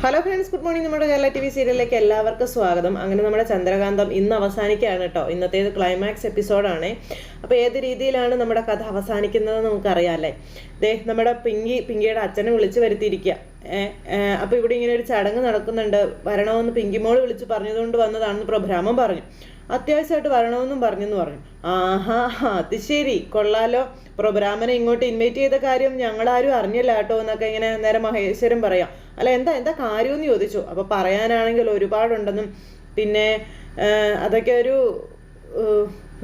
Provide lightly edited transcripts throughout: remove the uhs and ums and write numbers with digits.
Hello friends, good morning. നമ്മുടെ Kerala TV സീരിയലിലേക്ക് എല്ലാവർക്കും സ്വാഗതം. അങ്ങനെ നമ്മുടെ ചന്ദ്രകാന്തം ഇന്ന് അവസാനിക്കുകയാണ് കേട്ടോ. ഇന്നത്തേത് ക്ലൈമാക്സ് എപ്പിസോഡാണ്. അപ്പോൾ ഏത് രീതിയിലാണ് നമ്മുടെ കഥ അവസാനിക്കുന്നത് നമുക്കറിയാമല്ലേ. നമ്മുടെ പിങ്കിയുടെ അച്ഛനെ വിളിച്ച് വരുത്തിയിരിക്കുക. അപ്പോൾ ഇവിടെ ഇങ്ങനെ ഒരു ചടങ്ങ് നടക്കുന്നുണ്ട്, വരണമെന്ന് പിങ്കിമോൾ വിളിച്ച് പറഞ്ഞതുകൊണ്ട് വന്നതാണെന്ന് പ്രഭ്രാമൻ പറഞ്ഞു. അത്യാവശ്യമായിട്ട് വരണമെന്നും പറഞ്ഞെന്ന് പറഞ്ഞു. ആഹാ, അത് ശരി, കൊള്ളാലോ. പ്രഭ്രാമനെ ഇങ്ങോട്ട് ഇൻവൈറ്റ് ചെയ്ത കാര്യം ഞങ്ങളാരും അറിഞ്ഞില്ല കേട്ടോ എന്നൊക്കെ ഇങ്ങനെ നേരെ മഹേശ്വരൻ പറയാം. അല്ല, എന്താ കാര്യമെന്ന് ചോദിച്ചു. അപ്പോൾ പറയാനാണെങ്കിൽ ഒരുപാടുണ്ടെന്നും പിന്നെ അതൊക്കെ ഒരു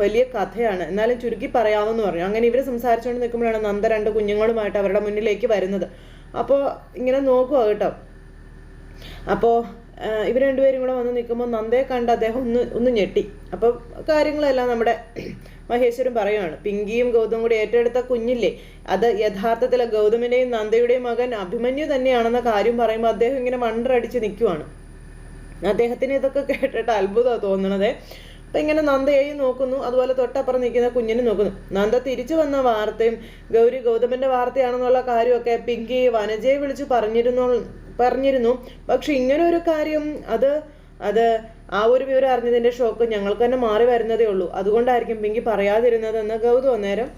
വലിയ കഥയാണ്, എന്നാലും ചുരുക്കി പറയാമെന്ന് പറഞ്ഞു. അങ്ങനെ ഇവർ സംസാരിച്ചുകൊണ്ട് നിൽക്കുമ്പോഴാണ് നന്ദ രണ്ട് കുഞ്ഞുങ്ങളുമായിട്ട് അവരുടെ മുന്നിലേക്ക് വരുന്നത്. അപ്പോൾ ഇങ്ങനെ നോക്കുക കേട്ടോ. അപ്പോൾ ഇവർ രണ്ടുപേരും കൂടെ വന്ന് നിൽക്കുമ്പോൾ നന്ദയെ കണ്ട് അദ്ദേഹം ഒന്ന് ഞെട്ടി. അപ്പോൾ കാര്യങ്ങളെല്ലാം നമ്മുടെ മഹേശ്വരൻ പറയുകയാണ്. പിങ്കിയും ഗൗതം കൂടി ഏറ്റെടുത്ത കുഞ്ഞില്ലേ, അത് യഥാർത്ഥത്തിൽ ഗൗതമിൻ്റെയും നന്ദയുടെയും മകൻ അഭിമന്യു തന്നെയാണെന്ന കാര്യം പറയുമ്പോൾ അദ്ദേഹം ഇങ്ങനെ മണ്ടറടിച്ച് നിൽക്കുവാണ്. അദ്ദേഹത്തിന് ഇതൊക്കെ കേട്ടിട്ട് അത്ഭുതമാണ് തോന്നണത്. അപ്പം ഇങ്ങനെ നന്ദയെയും നോക്കുന്നു, അതുപോലെ തൊട്ടപ്പുറം നിൽക്കുന്ന കുഞ്ഞിനെ നോക്കുന്നു. നന്ദ തിരിച്ചു വന്ന വാർത്തയും ഗൗരി ഗൗതമന്റെ വാർത്തയാണെന്നുള്ള കാര്യമൊക്കെ പിങ്കി വനജയെ വിളിച്ച് പറഞ്ഞിരുന്നു. പക്ഷെ ഇങ്ങനെ ഒരു കാര്യം അത് ആ ഒരു വിവരം അറിഞ്ഞതിന്റെ ഷോക്ക് ഞങ്ങൾക്ക് തന്നെ മാറി വരുന്നതേ ഉള്ളൂ. അതുകൊണ്ടായിരിക്കും പിങ്കി പറയാതിരുന്നതെന്ന് ഗൗതം അന്നേരം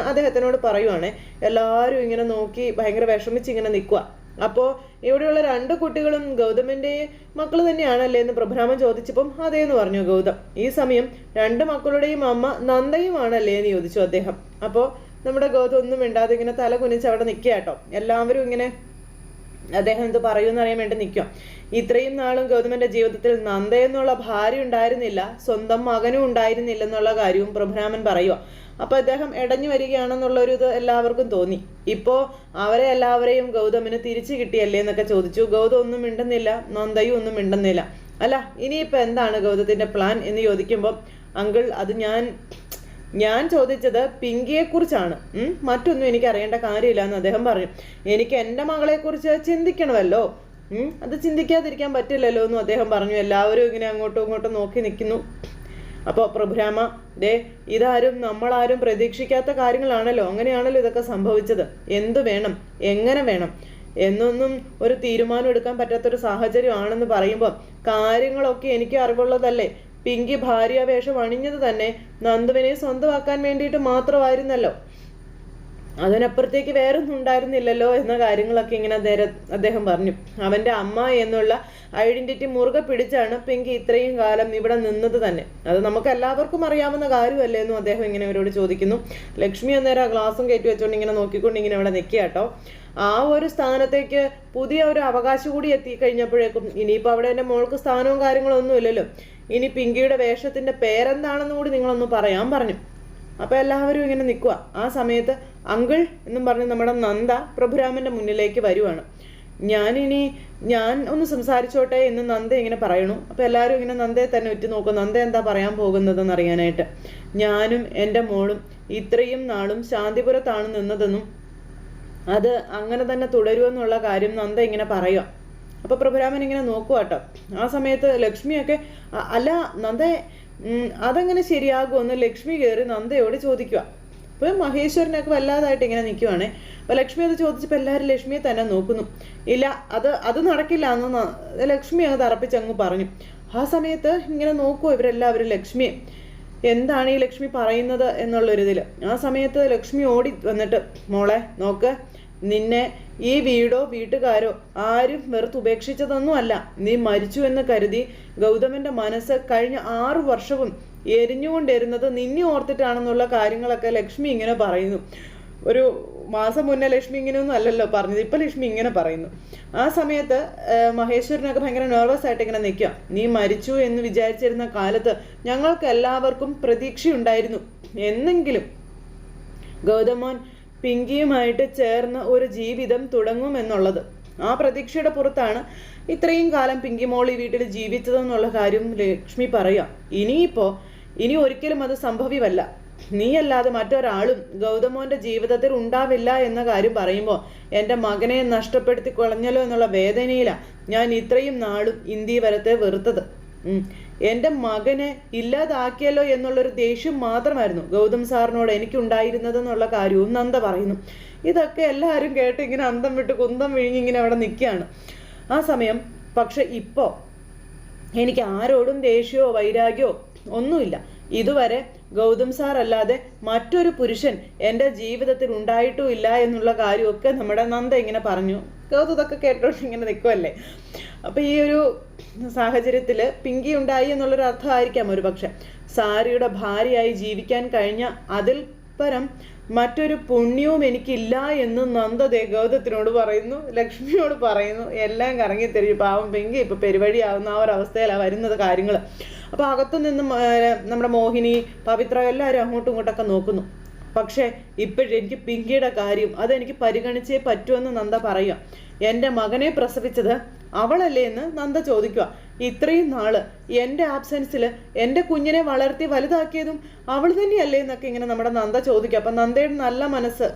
അദ്ദേഹത്തിനോട് പറയുവാണേ. എല്ലാവരും ഇങ്ങനെ നോക്കി ഭയങ്കര വിഷമിച്ച് ഇങ്ങനെ നിൽക്കുക. അപ്പോൾ ഇവിടെയുള്ള രണ്ട് കുട്ടികളും ഗൗതമിൻ്റെ മക്കൾ തന്നെയാണല്ലേ എന്ന് പ്രഭ്രാമൻ ചോദിച്ചപ്പം അതേന്ന് പറഞ്ഞു ഗൗതം. ഈ സമയം രണ്ട് മക്കളുടെയും അമ്മ നന്ദയുമാണല്ലേ എന്ന് ചോദിച്ചു അദ്ദേഹം. അപ്പോൾ നമ്മുടെ ഗൗതം ഒന്നും മിണ്ടാതെ ഇങ്ങനെ തല കുനിച്ച് അവിടെ നിൽക്കുക കേട്ടോ. എല്ലാവരും ഇങ്ങനെ അദ്ദേഹം എന്ത് പറയുമെന്ന് അറിയാൻ വേണ്ടി നിൽക്കും. ഇത്രയും നാളും ഗൗതമന്റെ ജീവിതത്തിൽ നന്ദ എന്നുള്ള ഭാര്യ ഉണ്ടായിരുന്നില്ല, സ്വന്തം മകനും ഉണ്ടായിരുന്നില്ല എന്നുള്ള കാര്യവും പ്രഭ്രാമൻ പറയുക. അപ്പൊ അദ്ദേഹം ഇടഞ്ഞു വരികയാണെന്നുള്ളൊരു ഇത് എല്ലാവർക്കും തോന്നി. ഇപ്പോ അവരെ എല്ലാവരെയും ഗൗതമിന് തിരിച്ചു കിട്ടിയല്ലേ എന്നൊക്കെ ചോദിച്ചു. ഗൗതം ഒന്നും മിണ്ടുന്നില്ല, നന്ദയും ഒന്നും മിണ്ടുന്നില്ല. അല്ല, ഇനിയിപ്പോ എന്താണ് ഗൗതത്തിന്റെ പ്ലാൻ എന്ന് ചോദിക്കുമ്പോൾ അങ്കിൾ, അത് ഞാൻ ചോദിച്ചത് പിങ്കിയെ കുറിച്ചാണ്, മറ്റൊന്നും എനിക്ക് അറിയേണ്ട കാര്യമില്ല എന്ന് അദ്ദേഹം പറഞ്ഞു. എനിക്ക് എൻ്റെ മകളെ കുറിച്ച് ചിന്തിക്കണമല്ലോ, അത് ചിന്തിക്കാതിരിക്കാൻ പറ്റില്ലല്ലോ എന്നും അദ്ദേഹം പറഞ്ഞു. എല്ലാവരും ഇങ്ങനെ അങ്ങോട്ടും ഇങ്ങോട്ടും നോക്കി നിൽക്കുന്നു. അപ്പോൾ പ്രഭ്രാമ, ഇതാരും നമ്മളാരും പ്രതീക്ഷിക്കാത്ത കാര്യങ്ങളാണല്ലോ, അങ്ങനെയാണല്ലോ ഇതൊക്കെ സംഭവിച്ചത്. എന്തു വേണം, എങ്ങനെ വേണം എന്നൊന്നും ഒരു തീരുമാനം എടുക്കാൻ പറ്റാത്തൊരു സാഹചര്യമാണെന്ന് പറയുമ്പോൾ കാര്യങ്ങളൊക്കെ എനിക്ക് അറിവുള്ളതല്ലേ. പിങ്കി ഭാര്യാവേഷം അണിഞ്ഞത് തന്നെ നന്ദുവിനെ സ്വന്തമാക്കാൻ വേണ്ടിയിട്ട് മാത്രമായിരുന്നല്ലോ, അതിനപ്പുറത്തേക്ക് വേറൊന്നും ഉണ്ടായിരുന്നില്ലല്ലോ എന്ന കാര്യങ്ങളൊക്കെ ഇങ്ങനെ അദ്ദേഹം പറഞ്ഞു. അവൻ്റെ അമ്മ എന്നുള്ള ഐഡന്റിറ്റി മുറുകെ പിടിച്ചാണ് പിങ്കി ഇത്രയും കാലം ഇവിടെ നിന്നത് തന്നെ. അത് നമുക്ക് എല്ലാവർക്കും അറിയാവുന്ന കാര്യമല്ലേ എന്നും അദ്ദേഹം ഇങ്ങനെ അവരോട് ചോദിക്കുന്നു. ലക്ഷ്മി അന്നേരം ആ ഗ്ലാസും കയറ്റി വെച്ചുകൊണ്ട് ഇങ്ങനെ നോക്കിക്കൊണ്ട് ഇങ്ങനെ അവിടെ നിൽക്കുക കേട്ടോ. ആ ഒരു സ്ഥാനത്തേക്ക് പുതിയ ഒരു അവകാശം കൂടി എത്തിക്കഴിഞ്ഞപ്പോഴേക്കും ഇനിയിപ്പോൾ അവിടെ എൻ്റെ മോൾക്ക് സ്ഥാനവും കാര്യങ്ങളൊന്നും ഇല്ലല്ലോ, ഇനി പിങ്കിയുടെ വേഷത്തിൻ്റെ പേരെന്താണെന്ന് കൂടി നിങ്ങളൊന്ന് പറയാൻ പറഞ്ഞു. അപ്പോൾ എല്ലാവരും ഇങ്ങനെ നിൽക്കുക. ആ സമയത്ത് അങ്കിൾ എന്നും പറഞ്ഞ് നമ്മുടെ നന്ദ പ്രഭുരാമൻ്റെ മുന്നിലേക്ക് വരുവാണ്. ഞാൻ ഒന്ന് സംസാരിച്ചോട്ടെ എന്ന് നന്ദ ഇങ്ങനെ പറയണു. അപ്പോൾ എല്ലാവരും ഇങ്ങനെ നന്ദയെ തന്നെ ഉറ്റു നോക്കും, നന്ദ എന്താ പറയാൻ പോകുന്നതെന്ന് അറിയാനായിട്ട്. ഞാനും എൻ്റെ മോളും ഇത്രയും നാളും ശാന്തിപുരത്താണ് നിന്നതെന്നും അത് അങ്ങനെ തന്നെ തുടരുമെന്നുള്ള കാര്യം നന്ദ ഇങ്ങനെ പറയുക. അപ്പോൾ പ്രഭുരാമൻ ഇങ്ങനെ നോക്കുക കേട്ടോ. ആ സമയത്ത് ലക്ഷ്മിയൊക്കെ അല്ല നന്ദ, അതെങ്ങനെ ശരിയാകുമെന്ന് ലക്ഷ്മി കയറി നന്ദയോട് ചോദിക്കുക. അപ്പോൾ മഹേശ്വരനൊക്കെ വല്ലാതായിട്ട് ഇങ്ങനെ നിൽക്കുവാണേ. അപ്പോൾ ലക്ഷ്മി അത് ചോദിച്ചപ്പോൾ എല്ലാവരും ലക്ഷ്മിയെ തന്നെ നോക്കുന്നു. ഇല്ല, അത് നടക്കില്ല എന്ന് ലക്ഷ്മി അങ്ങ് തറപ്പിച്ചങ്ങ് പറഞ്ഞു. ആ സമയത്ത് ഇങ്ങനെ നോക്കുമോ ഇവരെല്ലാവരും ലക്ഷ്മിയെ, എന്താണ് ഈ ലക്ഷ്മി പറയുന്നത് എന്നുള്ളൊരിതിൽ. ആ സമയത്ത് ലക്ഷ്മി ഓടി വന്നിട്ട്, മോളെ നോക്ക്, നിന്നെ ഈ വീടോ വീട്ടുകാരോ ആരും വെറുത്തുപേക്ഷിച്ചതൊന്നുമല്ല. നീ മരിച്ചു എന്ന് കരുതി ഗൗതമന്റെ മനസ്സ് കഴിഞ്ഞ 6 വർഷവും എരിഞ്ഞുകൊണ്ടിരുന്നത് നിന്നെ ഓർത്തിട്ടാണെന്നുള്ള കാര്യങ്ങളൊക്കെ ലക്ഷ്മി ഇങ്ങനെ പറയുന്നു. ഒരു മാസം മുന്നേ ലക്ഷ്മി ഇങ്ങനെയൊന്നും അല്ലല്ലോ പറഞ്ഞത്, ഇപ്പം ലക്ഷ്മി ഇങ്ങനെ പറയുന്നു. ആ സമയത്ത് മഹേശ്വരനൊക്കെ ഭയങ്കര നെർവസ് ആയിട്ട് ഇങ്ങനെ നിൽക്കുക. നീ മരിച്ചു എന്ന് വിചാരിച്ചിരുന്ന കാലത്ത് ഞങ്ങൾക്ക് എല്ലാവർക്കും പ്രതീക്ഷയുണ്ടായിരുന്നു, എന്നെങ്കിലും ഗൗതമോൻ പിങ്കിയുമായിട്ട് ചേർന്ന് ഒരു ജീവിതം തുടങ്ങുമെന്നുള്ളത്. ആ പ്രതീക്ഷയുടെ പുറത്താണ് ഇത്രയും കാലം പിങ്കി മോൾ ഈ വീട്ടിൽ ജീവിച്ചതെന്നുള്ള കാര്യം ലക്ഷ്മി പറയാം. ഇനി ഒരിക്കലും അത് സംഭവ്യമല്ല. നീയല്ലാതെ മറ്റൊരാളും ഗൗതമോന്റെ ജീവിതത്തിൽ ഉണ്ടാവില്ല എന്ന കാര്യം പറയുമ്പോൾ എൻ്റെ മകനെ നഷ്ടപ്പെടുത്തി കളഞ്ഞല്ലോ എന്നുള്ള വേദനയിലാണ് ഞാൻ ഇത്രയും നാളും ഇന്ത്യ വരത്തെ വെറുത്തത്. എൻ്റെ മകനെ ഇല്ലാതാക്കിയല്ലോ എന്നുള്ളൊരു ദേഷ്യം മാത്രമായിരുന്നു ഗൗതം സാറിനോട് എനിക്കുണ്ടായിരുന്നതെന്നുള്ള കാര്യവും നന്ദ പറയുന്നു. ഇതൊക്കെ എല്ലാവരും കേട്ട് ഇങ്ങനെ അന്തം വിട്ട് കുന്തം വിഴിഞ്ഞിങ്ങനെ അവിടെ നിൽക്കുകയാണ്. ആ സമയം പക്ഷെ ഇപ്പോൾ എനിക്ക് ആരോടും ദേഷ്യമോ വൈരാഗ്യമോ ഒന്നുമില്ല. ഇതുവരെ ഗൗതം സാർ അല്ലാതെ മറ്റൊരു പുരുഷൻ എൻ്റെ ജീവിതത്തിൽ ഉണ്ടായിട്ടുമില്ല എന്നുള്ള കാര്യമൊക്കെ നമ്മുടെ നന്ദ ഇങ്ങനെ പറഞ്ഞു. ഗൗതം ഇതൊക്കെ കേട്ടോണ്ട് ഇങ്ങനെ നിൽക്കുമല്ലേ. അപ്പം ഈ ഒരു സാഹചര്യത്തിൽ പിങ്കി ഉണ്ടായി എന്നുള്ളൊരു അർത്ഥമായിരിക്കാം ഒരു പക്ഷെ. സാരിയുടെ ഭാര്യയായി ജീവിക്കാൻ കഴിഞ്ഞ അതിൽ പരം മറ്റൊരു പുണ്യവും എനിക്കില്ല എന്ന് നന്ദ ഗൗതത്തിനോട് പറയുന്നു, ലക്ഷ്മിയോട് പറയുന്നു. എല്ലാം കറങ്ങിത്തിരിഞ്ഞു. പാവം പിങ്കി ഇപ്പം പെരുവഴിയാവുന്ന ആ ഒരു അവസ്ഥയിലാണ് വരുന്നത് കാര്യങ്ങൾ. അപ്പോൾ അകത്തു നിന്നും നമ്മുടെ മോഹിനി, പവിത്ര എല്ലാവരും അങ്ങോട്ടും ഇങ്ങോട്ടൊക്കെ നോക്കുന്നു. പക്ഷേ ഇപ്പോഴെനിക്ക് പിങ്കിയുടെ കാര്യം അതെനിക്ക് പരിഗണിച്ചേ പറ്റുമെന്ന് നന്ദ പറയുക. എൻ്റെ മകനെ പ്രസവിച്ചത് അവളല്ലേ എന്ന് നന്ദ ചോദിക്കുക. ഇത്രയും നാള് എൻ്റെ ആബ്സെൻസിൽ എൻ്റെ കുഞ്ഞിനെ വളർത്തി വലുതാക്കിയതും അവൾ തന്നെയല്ലേ എന്നൊക്കെ ഇങ്ങനെ നമ്മുടെ നന്ദ ചോദിക്കുക. അപ്പം നന്ദയുടെ നല്ല മനസ്സ്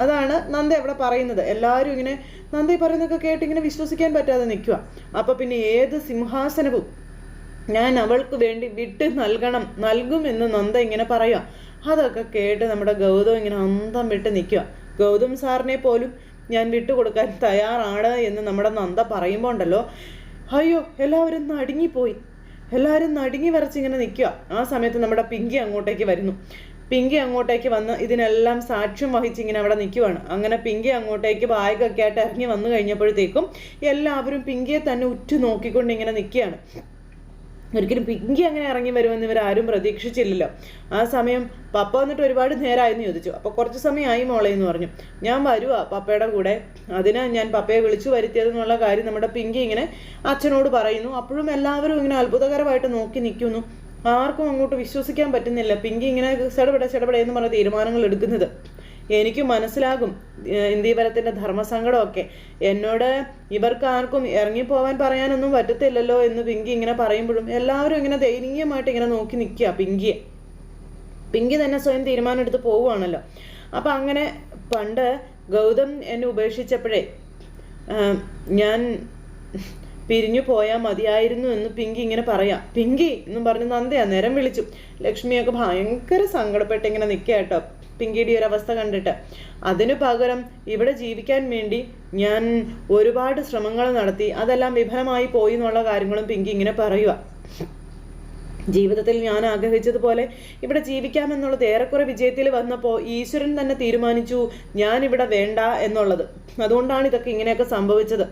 അതാണ് നന്ദ ഇവിടെ പറയുന്നത്. എല്ലാവരും ഇങ്ങനെ നന്ദ പറയുന്നതൊക്കെ കേട്ട് ഇങ്ങനെ വിശ്വസിക്കാൻ പറ്റാതെ നിൽക്കുക. അപ്പം പിന്നെ ഏത് സിംഹാസനവും ഞാൻ അവൾക്ക് വേണ്ടി വിട്ട് നൽകുമെന്ന് നന്ദ ഇങ്ങനെ പറയുക. അതൊക്കെ കേട്ട് നമ്മുടെ ഗൗതം ഇങ്ങനെ അന്തം വിട്ട് നിൽക്കുക. ഗൗതം സാറിനെ പോലും ഞാൻ വിട്ടുകൊടുക്കാൻ തയ്യാറാണ് എന്ന് നമ്മുടെ നന്ദ പറയുമ്പോൾ ഉണ്ടല്ലോ, അയ്യോ എല്ലാവരും നടുങ്ങിപ്പോയി. എല്ലാവരും നടുങ്ങി വരച്ചിങ്ങനെ നിൽക്കുക. ആ സമയത്ത് നമ്മുടെ പിങ്കി അങ്ങോട്ടേക്ക് വരുന്നു. പിങ്കി അങ്ങോട്ടേക്ക് വന്ന് ഇതിനെല്ലാം സാക്ഷ്യം വഹിച്ചിങ്ങനെ അവിടെ നിൽക്കുവാണ്. അങ്ങനെ പിങ്കി അങ്ങോട്ടേക്ക് ബാഗൊക്കെ ആയിട്ട് ഇറങ്ങി വന്നു കഴിഞ്ഞപ്പോഴത്തേക്കും എല്ലാവരും പിങ്കിയെ തന്നെ ഉറ്റു നോക്കിക്കൊണ്ട് ഇങ്ങനെ നിൽക്കുകയാണ്. ഒരിക്കലും പിങ്കി അങ്ങനെ ഇറങ്ങി വരുമെന്ന് ഇവരാരും പ്രതീക്ഷിച്ചില്ലല്ലോ. ആ സമയം പപ്പ വന്നിട്ട് ഒരുപാട് നേരമായെന്ന് ചോദിച്ചു. അപ്പോൾ കുറച്ച് സമയമായി മോളെ എന്ന് പറഞ്ഞു. ഞാൻ വരുവാ പപ്പയുടെ കൂടെ, അതിനാ ഞാൻ പപ്പയെ വിളിച്ചു വരുത്തിയതെന്നുള്ള കാര്യം നമ്മുടെ പിങ്കി ഇങ്ങനെ അച്ഛനോട് പറയുന്നു. അപ്പോഴും എല്ലാവരും ഇങ്ങനെ അത്ഭുതകരമായിട്ട് നോക്കി നിൽക്കുന്നു. ആർക്കും അങ്ങോട്ട് വിശ്വസിക്കാൻ പറ്റുന്നില്ല പിങ്കി ഇങ്ങനെ ചെടപെട എന്ന് പറഞ്ഞ തീരുമാനങ്ങൾ എടുക്കുന്നത്. എനിക്ക് മനസ്സിലാകും ഇന്ദീവരത്തിൻ്റെ ധർമ്മസങ്കടമൊക്കെ. എന്നോട് ഇവർക്ക് ആർക്കും ഇറങ്ങിപ്പോവാൻ പറയാനൊന്നും പറ്റത്തില്ലല്ലോ എന്ന് പിങ്കി ഇങ്ങനെ പറയുമ്പോഴും എല്ലാവരും ഇങ്ങനെ ദയനീയമായിട്ട് ഇങ്ങനെ നോക്കി നിൽക്കുക പിങ്കിയെ. പിങ്കി തന്നെ സ്വയം തീരുമാനം എടുത്ത് പോവുകയാണല്ലോ. അപ്പം അങ്ങനെ പണ്ട് ഗൗതം എന്നെ ഉപേക്ഷിച്ചപ്പോഴേ ഞാൻ പിരിഞ്ഞു പോയാൽ മതിയായിരുന്നു എന്ന് പിങ്കി ഇങ്ങനെ പറയാം. പിങ്കി എന്നും പറഞ്ഞ് നന്ദയാ നേരം വിളിച്ചു. ലക്ഷ്മിയൊക്കെ ഭയങ്കര സങ്കടപ്പെട്ട് ഇങ്ങനെ നിൽക്കുക കേട്ടോ പിങ്കിയുടെ ഒരു അവസ്ഥ കണ്ടിട്ട്. അതിനു പകരം ഇവിടെ ജീവിക്കാൻ വേണ്ടി ഞാൻ ഒരുപാട് ശ്രമങ്ങൾ നടത്തി, അതെല്ലാം വിഫലമായി പോയി എന്നുള്ള കാര്യങ്ങളും പിങ്കി ഇങ്ങനെ പറയുക. ജീവിതത്തിൽ ഞാൻ ആഗ്രഹിച്ചതുപോലെ ഇവിടെ ജീവിക്കാമെന്നുള്ളത് ഏറെക്കുറെ വിജയത്തിൽ വന്നപ്പോൾ ഈശ്വരൻ തന്നെ തീരുമാനിച്ചു ഞാനിവിടെ വേണ്ട എന്നുള്ളത്. അതുകൊണ്ടാണ് ഇതൊക്കെ ഇങ്ങനെയൊക്കെ സംഭവിച്ചത്.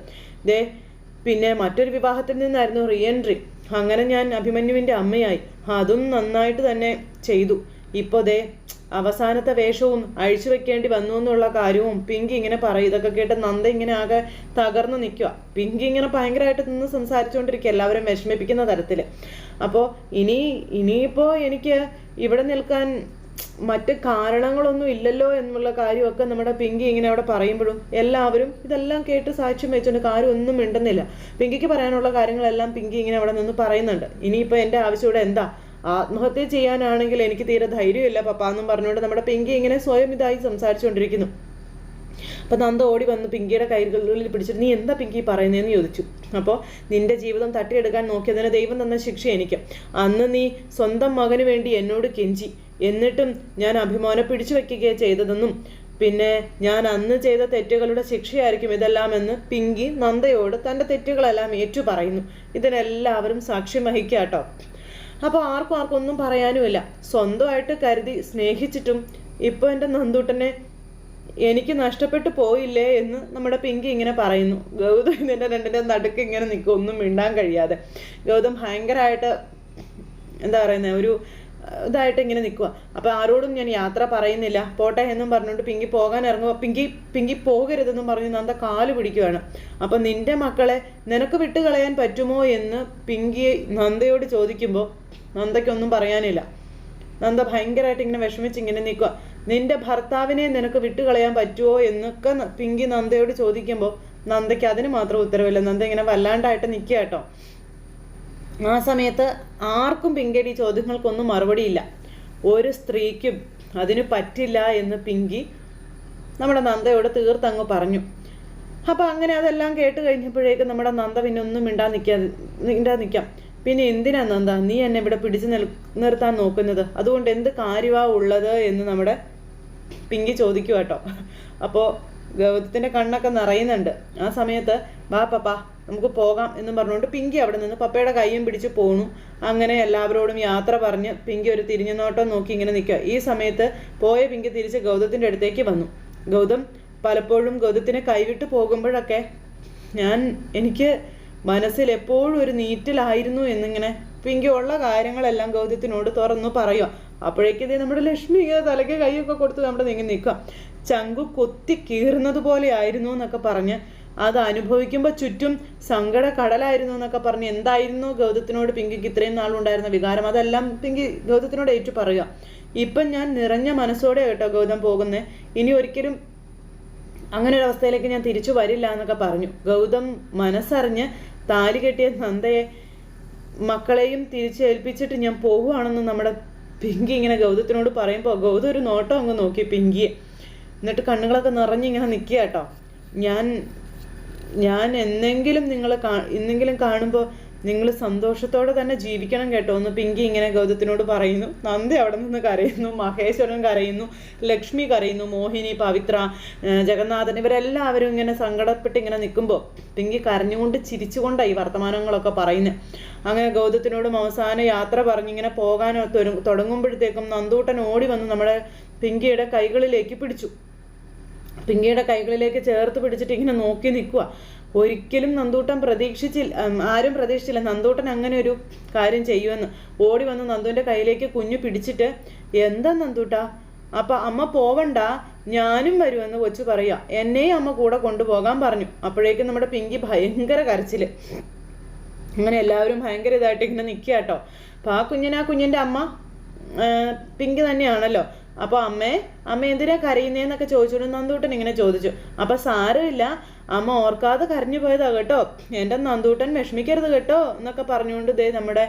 പിന്നെ മറ്റൊരു വിവാഹത്തിൽ നിന്നായിരുന്നു റീഎൻട്രി. അങ്ങനെ ഞാൻ അഭിമന്യുവിൻ്റെ അമ്മയായി. അതും നന്നായിട്ട് തന്നെ ചെയ്തു. ഇപ്പോൾ അവസാനത്തെ വേഷവും അഴിച്ചു വെക്കേണ്ടി വന്നു എന്നുള്ള കാര്യവും പിങ്കി ഇങ്ങനെ പറയും. ഇതൊക്കെ കേട്ട് നന്ദ ഇങ്ങനെ ആകെ തകർന്നു നിൽക്കുക. പിങ്കി ഇങ്ങനെ ഭയങ്കരമായിട്ട് നിന്ന് സംസാരിച്ചുകൊണ്ടിരിക്കുക, എല്ലാവരും വിഷമിപ്പിക്കുന്ന തരത്തിൽ. അപ്പോൾ ഇനിയിപ്പോൾ എനിക്ക് ഇവിടെ നിൽക്കാൻ മറ്റ് കാരണങ്ങളൊന്നും ഇല്ലല്ലോ എന്നുള്ള കാര്യമൊക്കെ നമ്മുടെ പിങ്കി ഇങ്ങനെ അവിടെ പറയുമ്പോഴും എല്ലാവരും ഇതെല്ലാം കേട്ട് സാക്ഷ്യം വെച്ചുകൊണ്ട് കാര്യം ഒന്നും മിണ്ടുന്നില്ല. പിങ്കിക്ക് പറയാനുള്ള കാര്യങ്ങളെല്ലാം പിങ്കി ഇങ്ങനെ അവിടെ നിന്ന് പറയുന്നുണ്ട്. ഇനിയിപ്പോൾ എൻ്റെ ആവശ്യം ഇവിടെ എന്താ, ആത്മഹത്യ ചെയ്യാനാണെങ്കിൽ എനിക്ക് തീരെ ധൈര്യമില്ല പപ്പ എന്നും പറഞ്ഞുകൊണ്ട് നമ്മുടെ പിങ്കി ഇങ്ങനെ സ്വയം ഇതായി സംസാരിച്ചുകൊണ്ടിരിക്കുന്നു. അപ്പം നന്ദ ഓടി വന്ന് പിങ്കിയുടെ കൈകളിൽ പിടിച്ചിട്ട് നീ എന്താ പിങ്കി പറയുന്നതെന്ന് ചോദിച്ചു. അപ്പോൾ നിന്റെ ജീവിതം തട്ടിയെടുക്കാൻ നോക്കിയതിന് ദൈവം തന്ന ശിക്ഷ എനിക്ക്. അന്ന് നീ സ്വന്തം മകന് വേണ്ടി എന്നോട് കെഞ്ചി, എന്നിട്ടും ഞാൻ അഭിമാനം പിടിച്ചു വയ്ക്കുകയാണ് ചെയ്തതെന്നും പിന്നെ ഞാൻ അന്ന് ചെയ്ത തെറ്റുകളുടെ ശിക്ഷയായിരിക്കും ഇതെല്ലാം എന്ന് പിങ്കി നന്ദയോട് തൻ്റെ തെറ്റുകളെല്ലാം ഏറ്റു പറയുന്നു. ഇതിനെല്ലാവരും സാക്ഷ്യം വഹിക്കുക കേട്ടോ. അപ്പോൾ ആർക്കും ഒന്നും പറയാനുമില്ല. സ്വന്തമായിട്ട് കരുതി സ്നേഹിച്ചിട്ടും ഇപ്പോൾ എൻ്റെ നന്ദൂട്ടനെ എനിക്ക് നഷ്ടപ്പെട്ടു പോയില്ലേ എന്ന് നമ്മുടെ പിങ്കി ഇങ്ങനെ പറയുന്നു. ഗൗതം ഇതിൻ്റെ രണ്ടിൻ്റെ നടുക്ക് ഇങ്ങനെ നിൽക്കും, ഒന്നും മിണ്ടാൻ കഴിയാതെ. ഗൗതം ഭയങ്കരമായിട്ട് എന്താ പറയുന്നത് ഒരു ഇതായിട്ട് ഇങ്ങനെ നിൽക്കുക. അപ്പോൾ ആരോടും ഞാൻ യാത്ര പറയുന്നില്ല, പോട്ടെ എന്നും പറഞ്ഞുകൊണ്ട് പിങ്കി പോകാൻ ഇറങ്ങുക. പിങ്കി പോകരുതെന്നും പറഞ്ഞ് നന്ദ കാല് പിടിക്കുകയാണ്. അപ്പം നിന്റെ മക്കളെ നിനക്ക് വിട്ടുകളയാൻ പറ്റുമോ എന്ന് പിങ്കി നന്ദയോട് ചോദിക്കുമ്പോൾ നന്ദയ്ക്കൊന്നും പറയാനില്ല. നന്ദ ഭയങ്കരമായിട്ട് ഇങ്ങനെ വിഷമിച്ച് ഇങ്ങനെ നിൽക്കുക. നിന്റെ ഭർത്താവിനെ നിനക്ക് വിട്ടുകളയാൻ പറ്റുമോ എന്നൊക്കെ പിങ്കി നന്ദയോട് ചോദിക്കുമ്പോൾ നന്ദയ്ക്ക് അതിന് മാത്രം ഉത്തരവില്ല. നന്ദ ഇങ്ങനെ വല്ലാണ്ടായിട്ട് നിൽക്കുക കേട്ടോ. ആ സമയത്ത് ആർക്കും പിങ്കിയുടെ ഈ ചോദ്യങ്ങൾക്കൊന്നും മറുപടിയില്ല. ഒരു സ്ത്രീക്കും അതിന് പറ്റില്ല എന്ന് പിങ്കി നമ്മുടെ നന്ദയോട് തീർത്തങ്ങ് പറഞ്ഞു. അപ്പം അങ്ങനെ അതെല്ലാം കേട്ട് കഴിഞ്ഞപ്പോഴേക്കും നമ്മുടെ നന്ദ പിന്നെ ഒന്നും മിണ്ടാ നിൽക്കാം. പിന്നെ എന്തിനാ നന്ദ നീ എന്നെ ഇവിടെ പിടിച്ചു നിർത്താൻ നോക്കുന്നത്? അതുകൊണ്ട് എന്ത് കാര്യമാ ഉള്ളത് എന്ന് നമ്മുടെ പിങ്കി ചോദിക്കുക കേട്ടോ. അപ്പോൾ ഗൗതത്തിൻ്റെ കണ്ണൊക്കെ നിറയുന്നുണ്ട്. ആ സമയത്ത് വാ പപ്പ നമുക്ക് പോകാം എന്നും പറഞ്ഞുകൊണ്ട് പിങ്കി അവിടെ നിന്ന് പപ്പയുടെ കൈയും പിടിച്ച് പോണു. അങ്ങനെ എല്ലാവരോടും യാത്ര പറഞ്ഞ് പിങ്കി ഒരു തിരിഞ്ഞു നോട്ടം നോക്കി ഇങ്ങനെ നിൽക്കുക. ഈ സമയത്ത് പോയ പിങ്കി തിരിച്ച് ഗൗതത്തിൻ്റെ അടുത്തേക്ക് വന്നു. ഗൗതം പലപ്പോഴും ഗൗതത്തിനെ കൈവിട്ട് പോകുമ്പോഴൊക്കെ എനിക്ക് മനസ്സിൽ എപ്പോഴും ഒരു നീറ്റിലായിരുന്നു എന്നിങ്ങനെ പിങ്കി ഉള്ള കാര്യങ്ങളെല്ലാം ഗൗതത്തിനോട് തുറന്നു പറയുക. അപ്പോഴേക്കിതേ നമ്മുടെ ലക്ഷ്മി തലയ്ക്ക് കൈയൊക്കെ കൊടുത്ത് നമ്മുടെ നീങ്ങി നിൽക്കുക. ചങ്കു കൊത്തി കീറുന്നത് പോലെ ആയിരുന്നു എന്നൊക്കെ പറഞ്ഞ് അത് അനുഭവിക്കുമ്പോൾ ചുറ്റും സങ്കട കടലായിരുന്നു എന്നൊക്കെ പറഞ്ഞ് എന്തായിരുന്നു ഗൗതത്തിനോട് പിങ്കിക്ക് ഇത്രയും നാളുണ്ടായിരുന്ന വികാരം, അതെല്ലാം പിങ്കി ഗൗതത്തിനോട് ഏറ്റു പറയുക. ഇപ്പം ഞാൻ നിറഞ്ഞ മനസ്സോടെ കേട്ടോ ഗൗതം പോകുന്നത്, ഇനി ഒരിക്കലും അങ്ങനെ ഒരു അവസ്ഥയിലേക്ക് ഞാൻ തിരിച്ചു വരില്ല എന്നൊക്കെ പറഞ്ഞു. ഗൗതം മനസ്സറിഞ്ഞ് താലി കെട്ടിയ നന്ദയെ മക്കളെയും തിരിച്ചേൽപ്പിച്ചിട്ട് ഞാൻ പോവുകയാണെന്ന് നമ്മുടെ പിങ്കി ഇങ്ങനെ ഗൗതത്തിനോട് പറയുമ്പോൾ ഗൗതം ഒരു നോട്ടം അങ്ങ് നോക്കി പിങ്കിയെ. എന്നിട്ട് കണ്ണുകളൊക്കെ നിറഞ്ഞിങ്ങനെ നിൽക്കുക കേട്ടോ. ഞാൻ ഇന്നെങ്കിലും കാണുമ്പോൾ നിങ്ങൾ സന്തോഷത്തോടെ തന്നെ ജീവിക്കണം കേട്ടോ എന്ന് പിങ്കി ഇങ്ങനെ ഗൗതത്തിനോട് പറയുന്നു. നന്ദി അവിടെ നിന്ന് കരയുന്നു, മഹേശ്വരൻ കരയുന്നു, ലക്ഷ്മി കരയുന്നു, മോഹിനി, പവിത്ര, ജഗന്നാഥൻ ഇവരെല്ലാവരും ഇങ്ങനെ സങ്കടപ്പെട്ട് ഇങ്ങനെ നിൽക്കുമ്പോൾ പിങ്കി കരഞ്ഞുകൊണ്ട് ചിരിച്ചുകൊണ്ടാണ് ഈ വർത്തമാനങ്ങളൊക്കെ പറയുന്നത്. അങ്ങനെ ഗൗതത്തിനോടും അവസാന യാത്ര പറഞ്ഞിങ്ങനെ പോകാൻ തുടങ്ങുമ്പോഴത്തേക്കും നന്ദൂട്ടൻ ഓടി വന്ന് നമ്മുടെ പിങ്കിയുടെ കൈകളിലേക്ക് പിടിച്ചു. പിങ്കിയുടെ കൈകളിലേക്ക് ചേർത്ത് പിടിച്ചിട്ട് ഇങ്ങനെ നോക്കി നിൽക്കുക. ഒരിക്കലും നന്ദൂട്ടൻ ആരും പ്രതീക്ഷിച്ചില്ല നന്ദൂട്ടൻ അങ്ങനെ ഒരു കാര്യം ചെയ്യുമെന്ന്. ഓടി വന്ന് നന്ദുവിൻ്റെ കയ്യിലേക്ക് കുഞ്ഞു പിടിച്ചിട്ട്, എന്താ നന്ദൂട്ടാ, അപ്പം അമ്മ പോവണ്ട, ഞാനും വരുമെന്ന് കൊച്ചു പറയുക. എന്നെയും അമ്മ കൂടെ കൊണ്ടുപോകാൻ പറഞ്ഞു. അപ്പോഴേക്കും നമ്മുടെ പിങ്കി ഭയങ്കര കരച്ചിൽ. അങ്ങനെ എല്ലാവരും ഭയങ്കര ഇതായിട്ട് ഇങ്ങനെ നിൽക്കുക കേട്ടോ. അപ്പം ആ കുഞ്ഞിൻ്റെ അമ്മ പിങ്കി തന്നെയാണല്ലോ. അപ്പോൾ അമ്മ എന്തിനാ കരയുന്നേന്നൊക്കെ ചോദിച്ചോണ്ട് നന്ദൂട്ടൻ ഇങ്ങനെ ചോദിച്ചു. അപ്പം സാരമില്ല, അമ്മ ഓർക്കാതെ കരഞ്ഞു പോയതാ കേട്ടോ, എൻ്റെ നന്ദൂട്ടൻ വിഷമിക്കരുത് കേട്ടോ എന്നൊക്കെ പറഞ്ഞുകൊണ്ട് നമ്മുടെ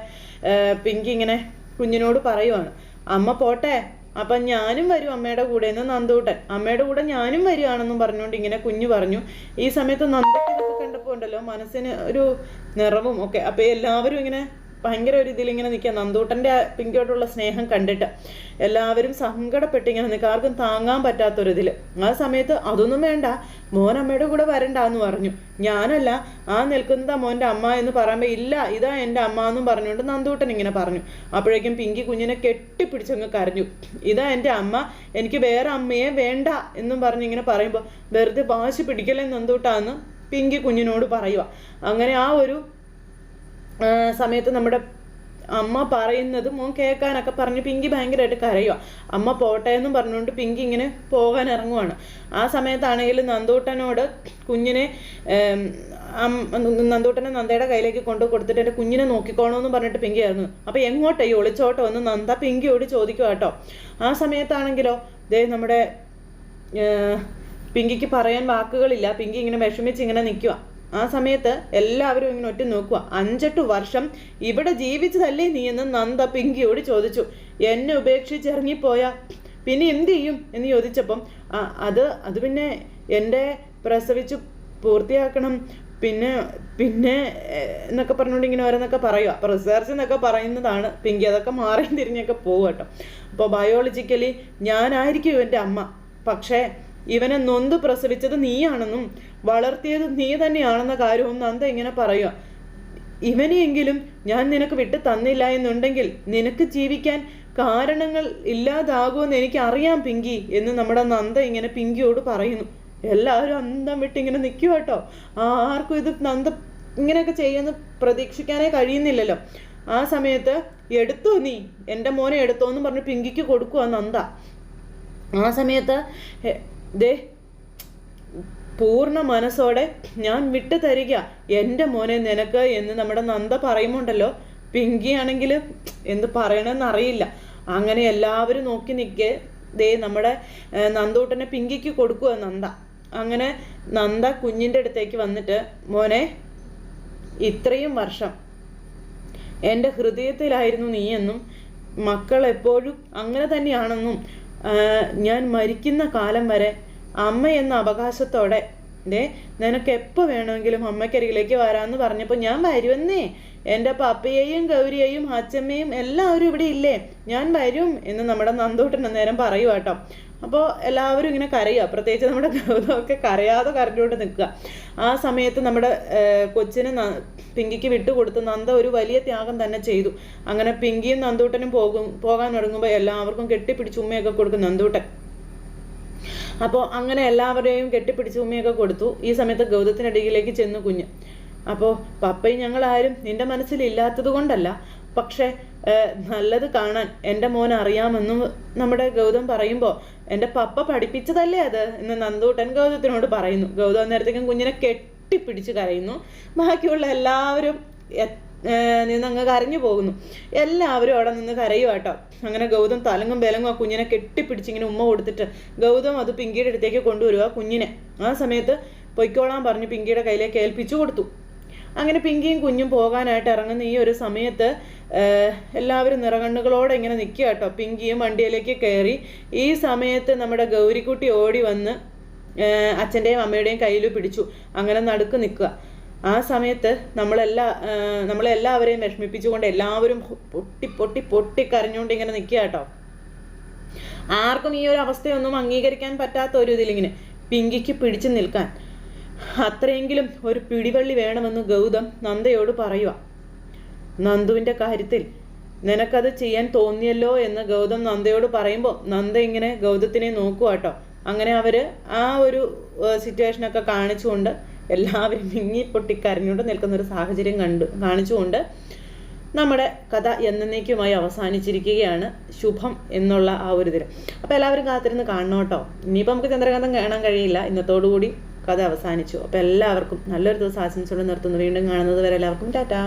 പിങ്കി ഇങ്ങനെ കുഞ്ഞിനോട് പറയുവാണ്. അമ്മ പോട്ടെ, അപ്പം ഞാനും വരും അമ്മയുടെ കൂടെ എന്ന് നന്ദൂട്ടൻ. അമ്മയുടെ കൂടെ ഞാനും വരികയാണെന്നും പറഞ്ഞുകൊണ്ട് ഇങ്ങനെ കുഞ്ഞു പറഞ്ഞു. ഈ സമയത്ത് നന്ദയ്ക്ക് ഇതൊക്കെ കണ്ടപ്പോൾ ഉണ്ടല്ലോ മനസ്സിന് ഒരു നിറവും ഒക്കെ. അപ്പോൾ എല്ലാവരും ഇങ്ങനെ ഭയങ്കര ഒരു ഇതിലിങ്ങനെ നിൽക്കുക. നന്ദൂട്ടൻ്റെ പിങ്കിയോട്ടുള്ള സ്നേഹം കണ്ടിട്ട് എല്ലാവരും സങ്കടപ്പെട്ട് ഇങ്ങനെ നിൽക്കുക, ആർക്കും താങ്ങാൻ പറ്റാത്തൊരിതിൽ. ആ സമയത്ത് അതൊന്നും വേണ്ട, മോൻ അമ്മയുടെ കൂടെ വരണ്ട എന്ന് പറഞ്ഞു. ഞാനല്ല, ആ നിൽക്കുന്നതാ മോൻ്റെ അമ്മ എന്ന് പറയുമ്പോൾ ഇല്ല, ഇതാ എൻ്റെ അമ്മ എന്നും പറഞ്ഞുകൊണ്ട് നന്ദൂട്ടൻ ഇങ്ങനെ പറഞ്ഞു. അപ്പോഴേക്കും പിങ്കി കുഞ്ഞിനെ കെട്ടിപ്പിടിച്ചങ്ങ് കരഞ്ഞു. ഇതാ എൻ്റെ അമ്മ, എനിക്ക് വേറെ അമ്മയെ വേണ്ട എന്നും പറഞ്ഞിങ്ങനെ പറയുമ്പോൾ വെറുതെ വാശി പിടിക്കലേ നന്ദൂട്ടാന്ന് പിങ്കി കുഞ്ഞിനോട് പറയുക. അങ്ങനെ ആ ഒരു സമയത്ത് നമ്മുടെ അമ്മ പറയുന്നത് മോൻ കേൾക്കാനൊക്കെ പറഞ്ഞ് പിങ്കി ഭയങ്കരമായിട്ട് കരയുക. അമ്മ പോട്ടെ എന്നും പറഞ്ഞുകൊണ്ട് പിങ്കി ഇങ്ങനെ പോകാൻ ഇറങ്ങുവാണ്. ആ സമയത്താണെങ്കിൽ നന്ദൂട്ടനോട് കുഞ്ഞിനെ നന്ദൂട്ടനെ നന്ദയുടെ കയ്യിലേക്ക് കൊടുത്തിട്ട് എൻ്റെ കുഞ്ഞിനെ നോക്കിക്കോണമെന്ന് പറഞ്ഞിട്ട് പിങ്കി ആയിരുന്നു. അപ്പോൾ എങ്ങോട്ടോ ഈ ഒളിച്ചോട്ടോ എന്ന് നന്ദ പിങ്കിയോട് ചോദിക്കുക കേട്ടോ. ആ സമയത്താണെങ്കിലോ നമ്മുടെ പിങ്കിക്ക് പറയാൻ വാക്കുകളില്ല. പിങ്കി ഇങ്ങനെ വിഷമിച്ച് ഇങ്ങനെ നിൽക്കുക. ആ സമയത്ത് എല്ലാവരും ഇങ്ങനെ ഒറ്റ നോക്കുക. 5-8 വർഷം ഇവിടെ ജീവിച്ചതല്ലേ നീ എന്ന് നന്ദ പിങ്കിയോട് ചോദിച്ചു. എന്നെ ഉപേക്ഷിച്ചിറങ്ങിപ്പോയാ പിന്നെ എന്ത് ചെയ്യും എന്ന് ചോദിച്ചപ്പം അത് പിന്നെ എൻ്റെ പ്രസവിച്ച് പൂർത്തിയാക്കണം, പിന്നെ എന്നൊക്കെ പറഞ്ഞുകൊണ്ട് ഇങ്ങനെ ഓരോന്നൊക്കെ പറയുക. അപ്പോൾ റിസർച്ച് എന്നൊക്കെ പറയുന്നതാണ് പിങ്കി. അതൊക്കെ മാറിയും തിരിഞ്ഞൊക്കെ പോകും കേട്ടോ. അപ്പോൾ ബയോളജിക്കലി ഞാനായിരിക്കും എൻ്റെ അമ്മ, പക്ഷേ ഇവനെ നൊന്ത് പ്രസവിച്ചത് നീയാണെന്നും വളർത്തിയത് നീ തന്നെയാണെന്ന കാര്യവും നന്ദ ഇങ്ങനെ പറയുക. ഇവനെയെങ്കിലും ഞാൻ നിനക്ക് വിട്ട് തന്നില്ല എന്നുണ്ടെങ്കിൽ നിനക്ക് ജീവിക്കാൻ കാരണങ്ങൾ ഇല്ലാതാകുമെന്ന് എനിക്ക് അറിയാം പിങ്കി എന്ന് നമ്മുടെ നന്ദ ഇങ്ങനെ പിങ്കിയോട് പറയുന്നു. എല്ലാവരും അന്തം വിട്ടിങ്ങനെ നിൽക്കുക കേട്ടോ. ആർക്കും ഇത് നന്ദ ഇങ്ങനെയൊക്കെ ചെയ്യുമെന്ന് പ്രതീക്ഷിക്കാനേ കഴിയുന്നില്ലല്ലോ. ആ സമയത്ത് എടുത്തോ നീ എൻ്റെ മോനെ എടുത്തോ എന്ന് പറഞ്ഞ് പിങ്കിക്ക് കൊടുക്കുക നന്ദ. ആ സമയത്ത് പൂർണ്ണ മനസ്സോടെ ഞാൻ വിട്ടു തരിക എൻ്റെ മോനെ നിനക്ക് എന്ന് നമ്മുടെ നന്ദ പറയുമ്പോണ്ടല്ലോ പിങ്കി ആണെങ്കിൽ എന്ത് പറയണമെന്ന് അറിയില്ല. അങ്ങനെ എല്ലാവരും നോക്കി നിൽക്കെ നമ്മുടെ നന്ദൂട്ടനെ പിങ്കിക്ക് കൊടുക്കുക നന്ദ. അങ്ങനെ നന്ദ കുഞ്ഞിൻ്റെ അടുത്തേക്ക് വന്നിട്ട്, മോനെ ഇത്രയും വർഷം എൻ്റെ ഹൃദയത്തിലായിരുന്നു നീയെന്നും മക്കൾ എപ്പോഴും അങ്ങനെ തന്നെയാണെന്നും ഞാൻ മരിക്കുന്ന കാലം വരെ അമ്മ എന്ന അവകാശത്തോടെ നിനക്ക് എപ്പോൾ വേണമെങ്കിലും അമ്മയ്ക്കരികിലേക്ക് വരാമെന്ന് പറഞ്ഞപ്പോൾ ഞാൻ വരുമെന്നേ, എൻ്റെ പപ്പയെയും ഗൗരിയെയും അച്ഛമ്മയും എല്ലാവരും ഇവിടെ ഇല്ലേ, ഞാൻ വരും എന്ന് നമ്മുടെ നന്ദൂട്ടൻ നേരം പറയുക കേട്ടോ. അപ്പോൾ എല്ലാവരും ഇങ്ങനെ കരയുക, പ്രത്യേകിച്ച് നമ്മുടെ ഗൗതമൊക്കെ കരയാതെ കരഞ്ഞുകൊണ്ട് നിൽക്കുക. ആ സമയത്ത് നമ്മുടെ കൊച്ചിന് പിങ്കിക്ക് വിട്ടുകൊടുത്ത് നന്ദ ഒരു വലിയ ത്യാഗം തന്നെ ചെയ്തു. അങ്ങനെ പിങ്കിയും നന്ദൂട്ടനും പോകാൻ തുടങ്ങുമ്പോൾ എല്ലാവർക്കും കെട്ടിപ്പിടിച്ച് ഉമ്മയൊക്കെ കൊടുക്കും നന്ദൂട്ടൻ. അപ്പോൾ അങ്ങനെ എല്ലാവരെയും കെട്ടിപ്പിടിച്ച് ഉമ്മയൊക്കെ കൊടുത്തു. ഈ സമയത്ത് ഗൗതത്തിനടിയിലേക്ക് ചെന്നു കുഞ്ഞ്. അപ്പോൾ പപ്പയും ഞങ്ങളാരും നിന്റെ മനസ്സിലില്ലാത്തത് കൊണ്ടല്ല, പക്ഷെ നല്ലത് കാണാൻ എൻ്റെ മോൻ അറിയാമെന്നും നമ്മുടെ ഗൗതം പറയുമ്പോൾ എൻ്റെ പപ്പ പഠിപ്പിച്ചതല്ലേ അത് എന്ന് നന്ദൂട്ടൻ ഗൗതത്തിനോട് പറയുന്നു. ഗൗതം നേരത്തേക്കും കുഞ്ഞിനെ കെട്ടിപ്പിടിച്ച് കരയുന്നു. ബാക്കിയുള്ള എല്ലാവരും നിന്നങ്ങ് കരഞ്ഞു പോകുന്നു. എല്ലാവരും അവിടെ നിന്ന് കരയുക കേട്ടോ. അങ്ങനെ ഗൗതം തലങ്ങും ബലങ്ങും ആ കുഞ്ഞിനെ കെട്ടിപ്പിടിച്ചിങ്ങനെ ഉമ്മ കൊടുത്തിട്ട് ഗൗതം അത് പിങ്കിയുടെ അടുത്തേക്ക് കൊണ്ടുവരിക കുഞ്ഞിനെ. ആ സമയത്ത് പൊയ്ക്കോളാൻ പറഞ്ഞ് പിങ്കിയുടെ കയ്യിലേക്ക് ഏൽപ്പിച്ചു കൊടുത്തു. അങ്ങനെ പിങ്കിയും കുഞ്ഞും പോകാനായിട്ട് ഇറങ്ങുന്ന ഈ ഒരു സമയത്ത് എല്ലാവരും നിറകണ്ണുകളോടെ ഇങ്ങനെ നിൽക്കുക കേട്ടോ. പിങ്കിയും വണ്ടിയിലേക്ക് കയറി. ഈ സമയത്ത് നമ്മുടെ ഗൗരിക്കുട്ടി ഓടി വന്ന് അച്ഛൻ്റെയും അമ്മയുടെയും കയ്യിൽ പിടിച്ചു. അങ്ങനെ നടുക്ക് നിൽക്കുക. ആ സമയത്ത് നമ്മളെല്ലാവരെയും വിഷമിപ്പിച്ചുകൊണ്ട് എല്ലാവരും പൊട്ടി കരഞ്ഞുകൊണ്ട് ഇങ്ങനെ നിൽക്കുക കേട്ടോ. ആർക്കും ഈ ഒരു അവസ്ഥയൊന്നും അംഗീകരിക്കാൻ പറ്റാത്ത ഒരു ഇതിലിങ്ങനെ പിങ്കിക്ക് പിടിച്ചു നിൽക്കാൻ അത്രയെങ്കിലും ഒരു പിടിവള്ളി വേണമെന്ന് ഗൗതം നന്ദയോട് പറയുക. നന്ദുവിൻ്റെ കാര്യത്തിൽ നിനക്കത് ചെയ്യാൻ തോന്നിയല്ലോ എന്ന് ഗൗതം നന്ദയോട് പറയുമ്പോൾ നന്ദ ഇങ്ങനെ ഗൗതത്തിനെ നോക്കുക കേട്ടോ. അങ്ങനെ അവർ ആ ഒരു സിറ്റുവേഷനൊക്കെ കാണിച്ചുകൊണ്ട് എല്ലാവരും പൊട്ടിക്കരഞ്ഞുകൊണ്ട് നിൽക്കുന്ന ഒരു സാഹചര്യം കാണിച്ചുകൊണ്ട് നമ്മുടെ കഥ എന്നേക്കുമായി അവസാനിച്ചിരിക്കുകയാണ്. ശുഭം എന്നുള്ള ആ ഒരു ഇതിൽ. അപ്പോൾ എല്ലാവരും കാത്തിരുന്ന് കാണണം കേട്ടോ. ഇനിയിപ്പോൾ നമുക്ക് ചന്ദ്രകാന്തം കാണാൻ കഴിയില്ല. ഇന്നത്തോടുകൂടി കഥ അവസാനിച്ചു. അപ്പോൾ എല്ലാവർക്കും നല്ലൊരു ദിവസം ആശംസയോടെ നിർത്തുന്നു. വീണ്ടും കാണുന്നത് വരെ എല്ലാവർക്കും ടാറ്റാ.